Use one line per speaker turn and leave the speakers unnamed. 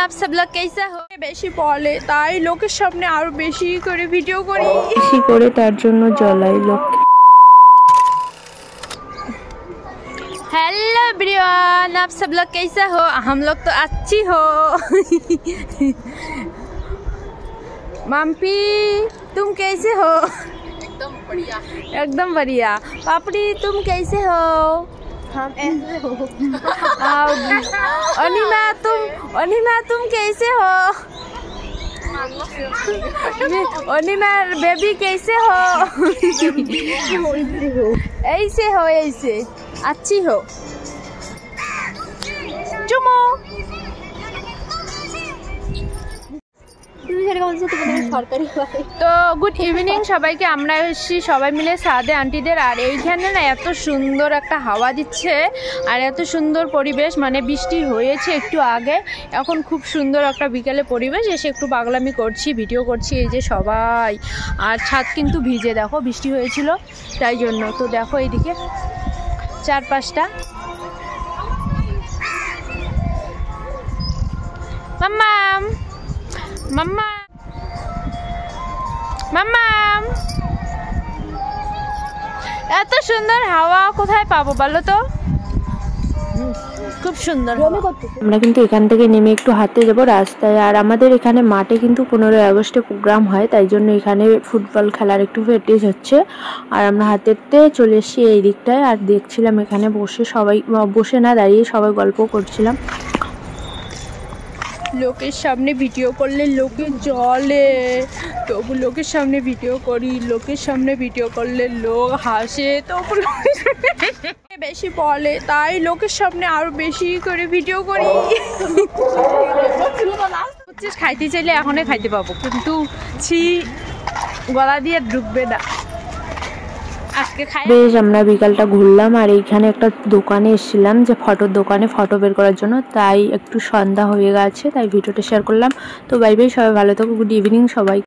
आप सब लोग कैसे हो? বেশি বলে তাই লোকের সামনে আরো বেশি করে ভিডিও করি,
বেশি করে তার জন্য জ্বলাই লোক।
हेलो एवरीवन, आप सब लोग कैसे हो? हम लोग तो अच्छी हो। मम्पी तुम कैसे हो? एकदम बढ़िया, एकदम बढ़िया। पापड़ी तुम कैसे हो? हम ऐसे हो। अनिमा तुम कैसे हो? अनिमा बेबी कैसे हो? ऐसे हो, ऐसे अच्छी हो। चुमो। তো গুড ইভিনিং সবাইকে। আমরা এসেছি সবাই মিলে সাদে আন্টিদের, আর এইখানে না এত সুন্দর একটা হাওয়া দিচ্ছে আর এত সুন্দর পরিবেশ, মানে বৃষ্টি হয়েছে একটু আগে, এখন খুব সুন্দর একটা বিকেলে পরিবেশ। এসে একটু পাগলামি করছি, ভিডিও করছি, এই যে সবাই। আর ছাদ কিন্তু ভিজে, দেখো বৃষ্টি হয়েছিল তাই জন্য। তো দেখো এইদিকে চারপাশটা। মাম্মাম মাম্মা মাম্মাম, এত সুন্দর হাওয়া কোথায় পাবো বলো তো? খুব সুন্দর।
আমরা কিন্তু এখান থেকে নেমে একটু হাঁটতে যাবো রাস্তায়। আর আমাদের এখানে মাঠে কিন্তু 15ই আগস্টে প্রোগ্রাম হয়, তাই জন্য এখানে ফুটবল খেলার একটু প্র্যাকটিস হচ্ছে। আর আমরা হাঁটতে চলে এসেছি এই দিকটায়, আর দেখছিলাম এখানে বসে সবাই, বসে না দাঁড়িয়ে সবাই গল্প করছিলাম।
লোকের সামনে ভিডিও করলে লোকে জলে, তবু লোকের সামনে ভিডিও করি, লোকের সামনে ভিডিও করলে লোক হাসে, তবু বেশি বলে তাই লোকের সামনে আরো বেশি করে ভিডিও করি। খাইতে চাইলে এখনই খাইতে পাবো, কিন্তু ছি গলা দিয়ে ডুববে না।
বেশ আমরা বিকালটা ঘুরলাম, আর এইখানে একটা দোকানে এসেছিলাম, যে ফটোর দোকানে ফটো বের করার জন্য। তাই একটু সন্ধ্যা হয়ে গেছে, তাই ভিডিওটা শেয়ার করলাম। তো বাই বাই, সবাই ভালো থাকো, গুড ইভিনিং সবাই।